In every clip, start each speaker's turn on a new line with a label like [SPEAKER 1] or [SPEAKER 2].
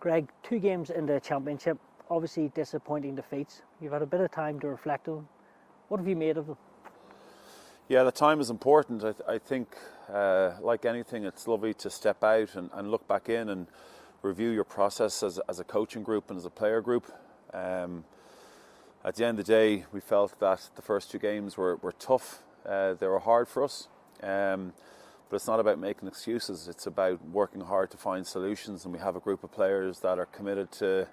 [SPEAKER 1] Greg, 2 games into the championship, obviously disappointing defeats. You've had a bit of time to reflect on them. What have you made of them?
[SPEAKER 2] Yeah, the time is important. I think, like anything, it's lovely to step out and look back in and review your process as a coaching group and as a player group. At the end of the day, we felt that the first 2 games were tough. They were hard for us. But it's not about making excuses. It's about working hard to find solutions, and we have a group of players that are committed to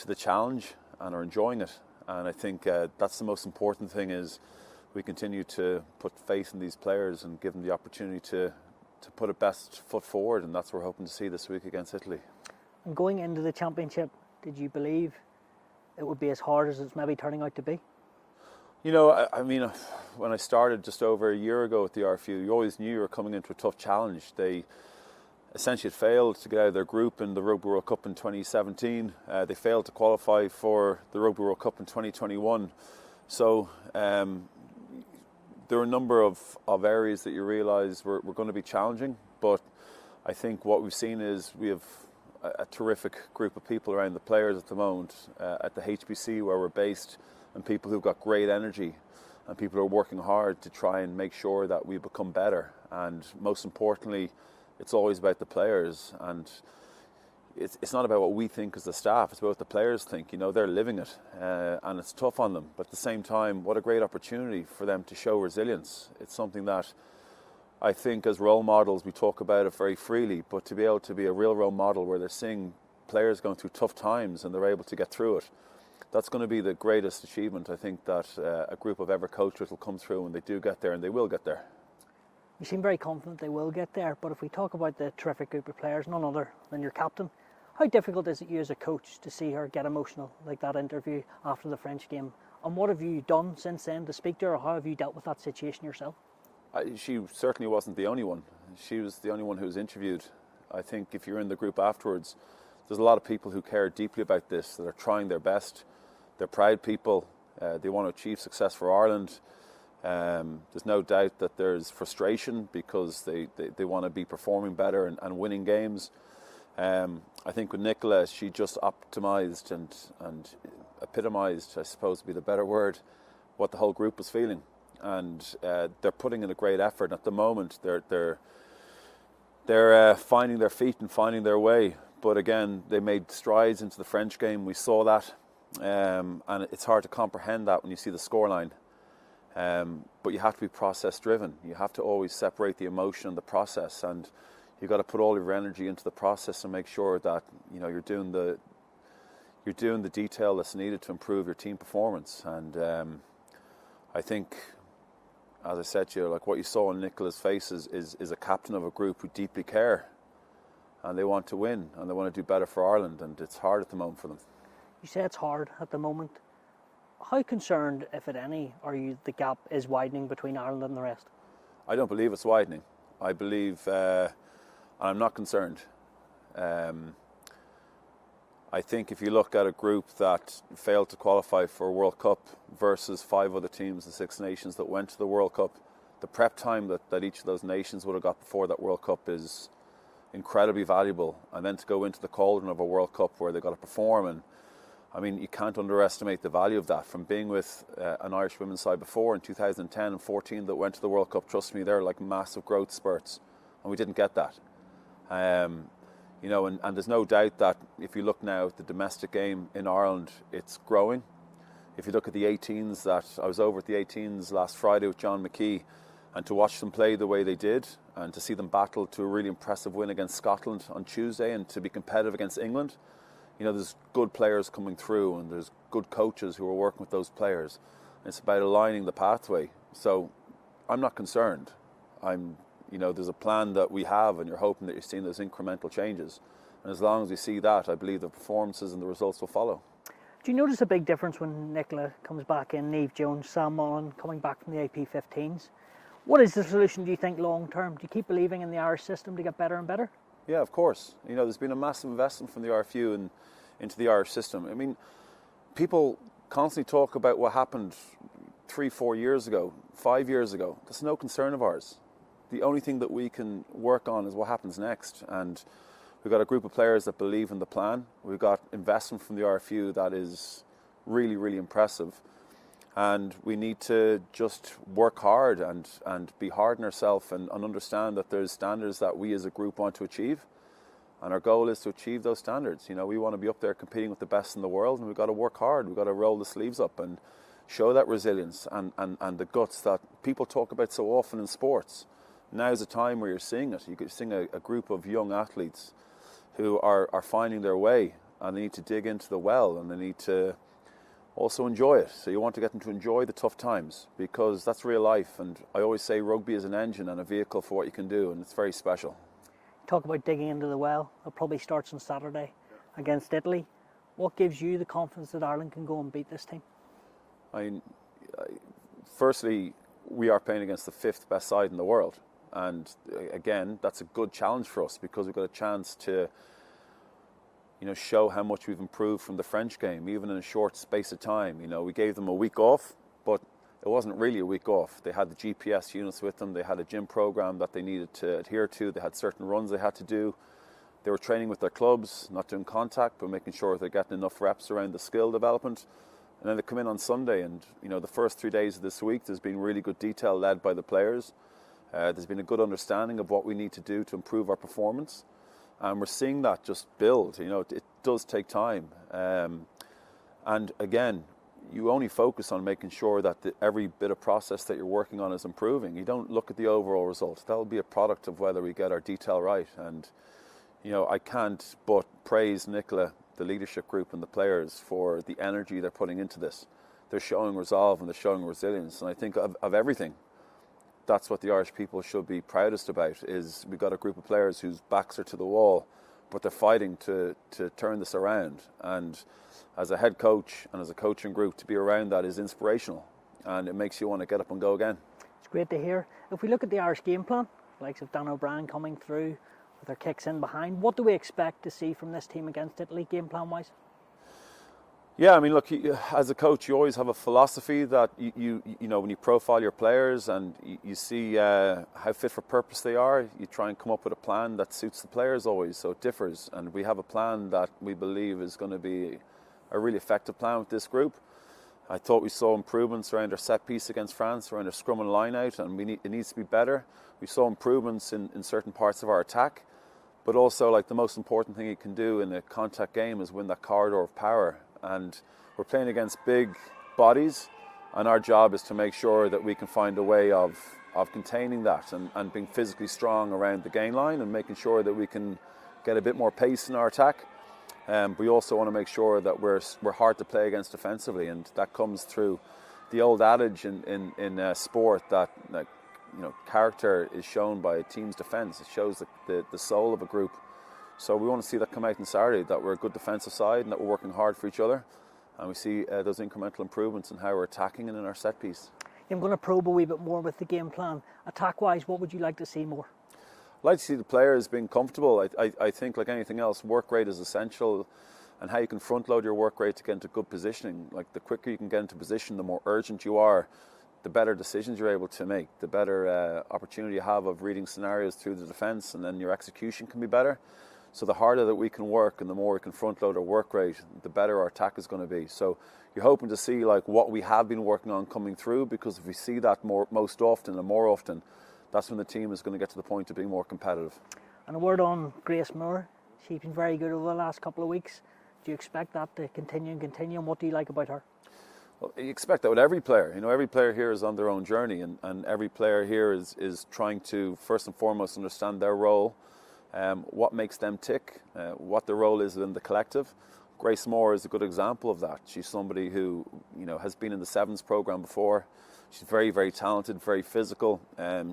[SPEAKER 2] the challenge and are enjoying it. And I think that's the most important thing, is we continue to put faith in these players and give them the opportunity to put a best foot forward, and that's what we're hoping to see this week against Italy.
[SPEAKER 1] And going into the championship, did you believe it would be as hard as it's maybe turning out to be?
[SPEAKER 2] You know, I mean, when I started just over a year ago at the RFU, you always knew you were coming into a tough challenge. They essentially had failed to get out of their group in the Rugby World Cup in 2017. They failed to qualify for the Rugby World Cup in 2021. So there were a number of areas that you realise were going to be challenging. But I think what we've seen is we have a terrific group of people around the players at the moment, at the HBC where we're based, and people who've got great energy and people who are working hard to try and make sure that we become better. And most importantly, it's always about the players, and it's not about what we think as the staff, it's about what the players think. You know, they're living it, and it's tough on them, but at the same time, what a great opportunity for them to show resilience. It's something that I think as role models we talk about it very freely, but to be able to be a real role model where they're seeing players going through tough times and they're able to get through it, that's going to be the greatest achievement I think that a group of ever coaches will come through when they do get there, and they will get there.
[SPEAKER 1] You seem very confident they will get there, but if we talk about the terrific group of players, none other than your captain, how difficult is it you as a coach to see her get emotional like that interview after the French game? And what have you done since then to speak to her, or how have you dealt with that situation yourself?
[SPEAKER 2] She certainly wasn't the only one. She was the only one who was interviewed. I think if you're in the group afterwards, there's a lot of people who care deeply about this, that are trying their best. They're proud people. They want to achieve success for Ireland. There's no doubt that there's frustration because they want to be performing better and winning games. I think with Nichola, she just optimised and epitomised, I suppose would be the better word, what the whole group was feeling. And they're putting in a great effort. And at the moment, they're finding their feet and finding their way. But again, they made strides into the French game. We saw that. And it's hard to comprehend that when you see the scoreline. But you have to be process driven. You have to always separate the emotion and the process, and you've got to put all your energy into the process and make sure that you're doing the detail that's needed to improve your team performance. And I think, as I said to you, like what you saw in Nicola's face is a captain of a group who deeply care, and they want to win and they want to do better for Ireland, and it's hard at the moment for them.
[SPEAKER 1] You say it's hard at the moment. How concerned, if at any, are you the gap is widening between Ireland and the rest?
[SPEAKER 2] I don't believe it's widening. I believe, I'm not concerned. I think if you look at a group that failed to qualify for a World Cup versus 5 other teams, the 6 nations that went to the World Cup, the prep time that each of those nations would have got before that World Cup is incredibly valuable. And then to go into the cauldron of a World Cup where they've got to perform, and I mean, you can't underestimate the value of that. From being with an Irish women's side before in 2010 and 14 that went to the World Cup, trust me, they're like massive growth spurts, and we didn't get that. And there's no doubt that if you look now at the domestic game in Ireland, it's growing. If you look at the 18s, I was over at the 18s last Friday with John McKee, and to watch them play the way they did, and to see them battle to a really impressive win against Scotland on Tuesday, and to be competitive against England. There's good players coming through, and there's good coaches who are working with those players. It's about aligning the pathway. So I'm not concerned. There's a plan that we have, and you're hoping that you're seeing those incremental changes. And as long as we see that, I believe the performances and the results will follow.
[SPEAKER 1] Do you notice a big difference when Nichola comes back in, Niamh Jones, Sam Mullen coming back from the AP15s? What is the solution, do you think, long term? Do you keep believing in the Irish system to get better and better?
[SPEAKER 2] Yeah, of course. There's been a massive investment from the RFU into the Irish system. I mean, people constantly talk about what happened 3-4 years ago, 5 years ago. That's no concern of ours. The only thing that we can work on is what happens next. And We've got a group of players that believe in the plan. We've got investment from the RFU that is really, really impressive. And we need to just work hard and be hard on ourselves and understand that there's standards that we as a group want to achieve. And our goal is to achieve those standards. You know, we want to be up there competing with the best in the world, and we've got to work hard. We've got to roll the sleeves up and show that resilience and the guts that people talk about so often in sports. Now's a time where you're seeing it. You're seeing a group of young athletes who are finding their way, and they need to dig into the well, and they need to also enjoy it. So you want to get them to enjoy the tough times, because that's real life. And I always say rugby is an engine and a vehicle for what you can do, and it's very special.
[SPEAKER 1] Talk about digging into the well. It probably starts on Saturday against Italy. What gives you the confidence that Ireland can go and beat this team?
[SPEAKER 2] Firstly, we are playing against the 5th best side in the world. And again, that's a good challenge for us, because we've got a chance to, you know, show how much we've improved from the French game, even in a short space of time. You know, we gave them a week off, but it wasn't really a week off. They had the GPS units with them. They had a gym program that they needed to adhere to. They had certain runs they had to do. They were training with their clubs, not doing contact, but making sure they're getting enough reps around the skill development. And then they come in on Sunday, and, you know, the first 3 days of this week, there's been really good detail led by the players. There's been a good understanding of what we need to do to improve our performance. And we're seeing that just build. You know, it does take time. And again, you only focus on making sure that every bit of process that you're working on is improving. You don't look at the overall result. That will be a product of whether we get our detail right. And, you know, I can't but praise Nichola, the leadership group and the players for the energy they're putting into this. They're showing resolve and they're showing resilience. And I think of everything, that's what the Irish people should be proudest about, is we've got a group of players whose backs are to the wall, but they're fighting to turn this around. And as a head coach and as a coaching group, to be around that is inspirational, and it makes you want to get up and go again.
[SPEAKER 1] It's great to hear. If we look at the Irish game plan, likes of Dan O'Brien coming through with their kicks in behind, what do we expect to see from this team against Italy, game plan wise?
[SPEAKER 2] Yeah, I mean, look, as a coach, you always have a philosophy that you know, when you profile your players and you see how fit for purpose they are, you try and come up with a plan that suits the players always, so it differs. And we have a plan that we believe is going to be a really effective plan with this group. I thought we saw improvements around our set piece against France, around our scrum and line out, and it needs to be better. We saw improvements in certain parts of our attack, but also, like, the most important thing you can do in a contact game is win that corridor of power. And we're playing against big bodies, and our job is to make sure that we can find a way of containing that and being physically strong around the gain line and making sure that we can get a bit more pace in our attack. We also want to make sure that we're hard to play against defensively, and that comes through the old adage in sport that, like, you know, character is shown by a team's defence. It shows the soul of a group. So we want to see that come out on Saturday, that we're a good defensive side and that we're working hard for each other. And we see those incremental improvements in how we're attacking and in our set piece.
[SPEAKER 1] I'm going to probe a wee bit more with the game plan. Attack-wise, what would you like to see more?
[SPEAKER 2] I'd like to see the players being comfortable. I think, like anything else, work rate is essential, and how you can front load your work rate to get into good positioning. Like, the quicker you can get into position, the more urgent you are, the better decisions you're able to make, the better opportunity you have of reading scenarios through the defence, and then your execution can be better. So the harder that we can work and the more we can front load our work rate, the better our attack is going to be. So you're hoping to see, like, what we have been working on coming through, because if we see that most often and more often, that's when the team is going to get to the point of being more competitive. And
[SPEAKER 1] a word on Grace Moore. She's been very good over the last couple of weeks. Do you expect that to continue? And what do you like about her?
[SPEAKER 2] Well, you expect that with every player. You know, every player here is on their own journey, and every player here is trying to, first and foremost, understand their role, what makes them tick, what their role is within the collective. Grace Moore is a good example of that. She's somebody who, you know, has been in the Sevens program before. She's very, very talented, very physical.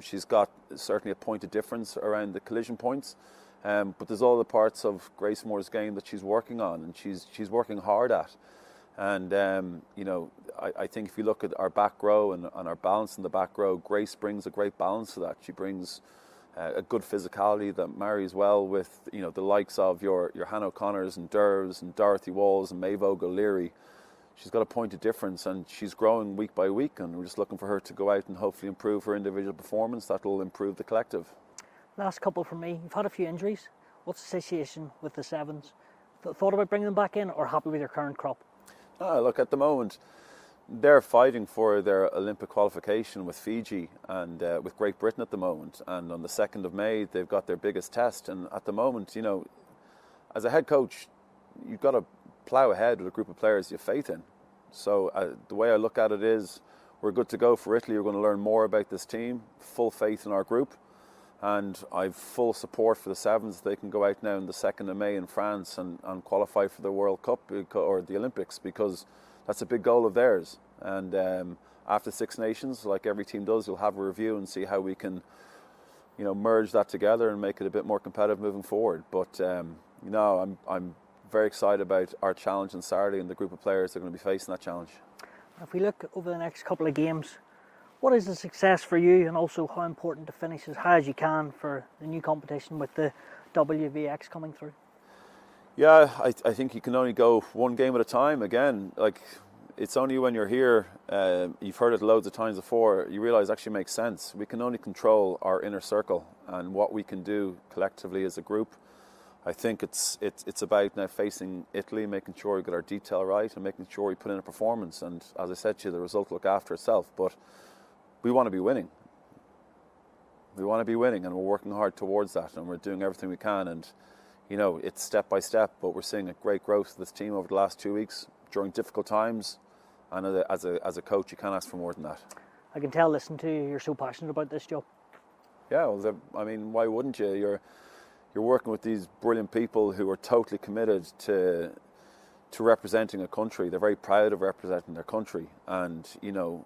[SPEAKER 2] She's got certainly a point of difference around the collision points. But there's all the parts of Grace Moore's game that she's working on, and she's working hard at. And, you know, I think if you look at our back row and our balance in the back row, Grace brings a great balance to that. She brings a good physicality that marries well with, you know, the likes of your Hannah O'Connors and Dervs and Dorothy Walls and Maeve O'Leary. She's got a point of difference, and she's growing week by week, and we're just looking for her to go out and hopefully improve her individual performance. That will improve the collective.
[SPEAKER 1] Last couple from me. You've had a few injuries. What's the situation with the Sevens? Thought about bringing them back in, or happy with your current crop?
[SPEAKER 2] Look, at the moment, they're fighting for their Olympic qualification with Fiji and with Great Britain at the moment. And on the 2nd of May, they've got their biggest test. And at the moment, you know, as a head coach, you've got to plough ahead with a group of players you have faith in. So the way I look at it is, we're good to go for Italy. We're going to learn more about this team, full faith in our group. And I've full support for the Sevens. They can go out now on the 2nd of May in France and qualify for the World Cup or the Olympics, because that's a big goal of theirs. And after Six Nations, like every team does, you'll have a review and see how we can, you know, merge that together and make it a bit more competitive moving forward. But you know, I'm very excited about our challenge on Saturday and the group of players that are going to be facing that challenge.
[SPEAKER 1] If we look over the next couple of games, what is the success for you, and also how important to finish as high as you can for the new competition with the WVX coming through?
[SPEAKER 2] Yeah, I think you can only go one game at a time. Again, like, it's only when you're here, you've heard it loads of times before, you realise it actually makes sense. We can only control our inner circle and what we can do collectively as a group. I think it's about now facing Italy, making sure we get our detail right and making sure we put in a performance. And as I said to you, the result will look after itself. But we want to be winning. We want to be winning, and we're working hard towards that, and we're doing everything we can. And, you know, it's step by step, but we're seeing a great growth of this team over the last 2 weeks during difficult times. And as a coach, you can't ask for more than that.
[SPEAKER 1] I can tell, listen to you, you're so passionate about this job.
[SPEAKER 2] Yeah, well, I mean, why wouldn't you? You're working with these brilliant people who are totally committed to representing a country. They're very proud of representing their country. And, you know,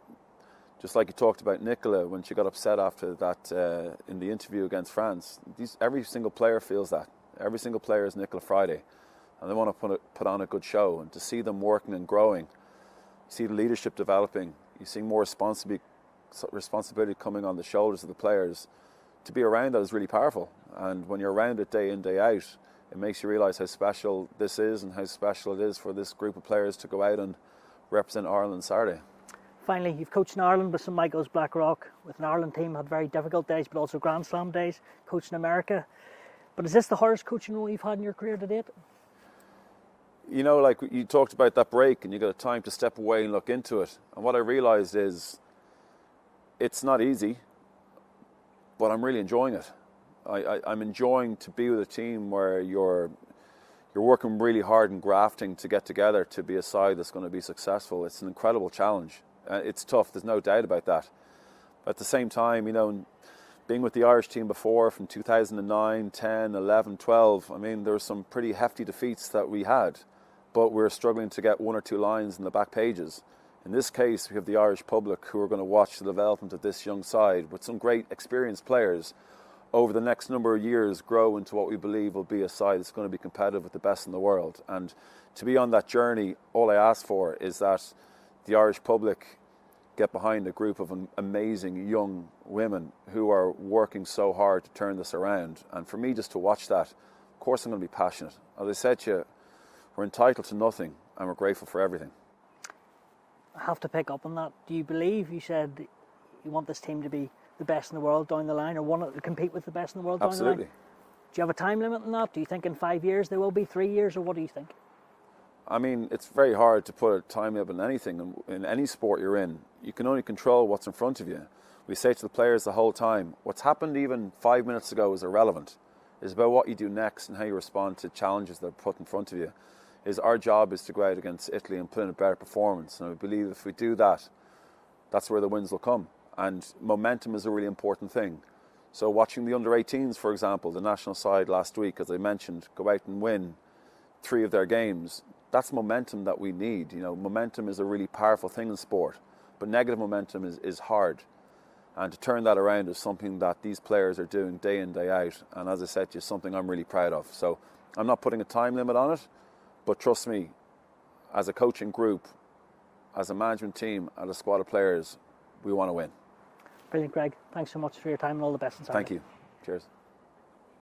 [SPEAKER 2] just like you talked about Nichola when she got upset after that in the interview against France, every single player feels that. Every single player is Nichola Fryday, and they want to put on a good show. And to see them working and growing, you see the leadership developing, you see more responsibility coming on the shoulders of the players. To be around that is really powerful. And when you're around it day in, day out, it makes you realise how special this is and how special it is for this group of players to go out and represent Ireland on Saturday.
[SPEAKER 1] Finally, you've coached in Ireland with St Michael's Blackrock, with an Ireland team, had very difficult days, but also Grand Slam days, coached in America. But is this the hardest coaching role you've had in your career to date?
[SPEAKER 2] You know, like you talked about that break, and you got a time to step away and look into it. And what I realised is, it's not easy, but I'm really enjoying it. I'm enjoying to be with a team where you're working really hard and grafting to get together to be a side that's going to be successful. It's an incredible challenge. It's tough, there's no doubt about that. But at the same time, you know, being with the Irish team before from 2009, 10, 11, 12, I mean, there were some pretty hefty defeats that we had, but we're struggling to get one or two lines in the back pages. In this case, we have the Irish public who are going to watch the development of this young side with some great experienced players over the next number of years grow into what we believe will be a side that's going to be competitive with the best in the world. And to be on that journey, all I ask for is that the Irish public get behind a group of amazing young women who are working so hard to turn this around. And for me just to watch that, of course I'm going to be passionate. As I said to you, we're entitled to nothing and we're grateful for everything.
[SPEAKER 1] I have to pick up on that. Do you believe, you said you want this team to be the best in the world down the line, or want to compete with the best in the world down the line?
[SPEAKER 2] Absolutely.
[SPEAKER 1] Do you have a time limit on that? Do you think in 5 years there will be, 3 years, or what do you think?
[SPEAKER 2] I mean, it's very hard to put a time limit on anything. In any sport you're in, you can only control what's in front of you. We say to the players the whole time, what's happened even 5 minutes ago is irrelevant. It's about what you do next and how you respond to challenges that are put in front of you. Our job is to go out against Italy and put in a better performance. And I believe if we do that, that's where the wins will come. And momentum is a really important thing. So watching the under-18s, for example, the national side last week, as I mentioned, go out and win 3 of their games, that's momentum that we need. You know, momentum is a really powerful thing in sport, but negative momentum is hard. And to turn that around is something that these players are doing day in, day out. And as I said to you, something I'm really proud of. So I'm not putting a time limit on it, but trust me, as a coaching group, as a management team, and a squad of players, we want to win.
[SPEAKER 1] Brilliant, Greg. Thanks so much for your time and all the best on Saturday.
[SPEAKER 2] Thank you. Cheers.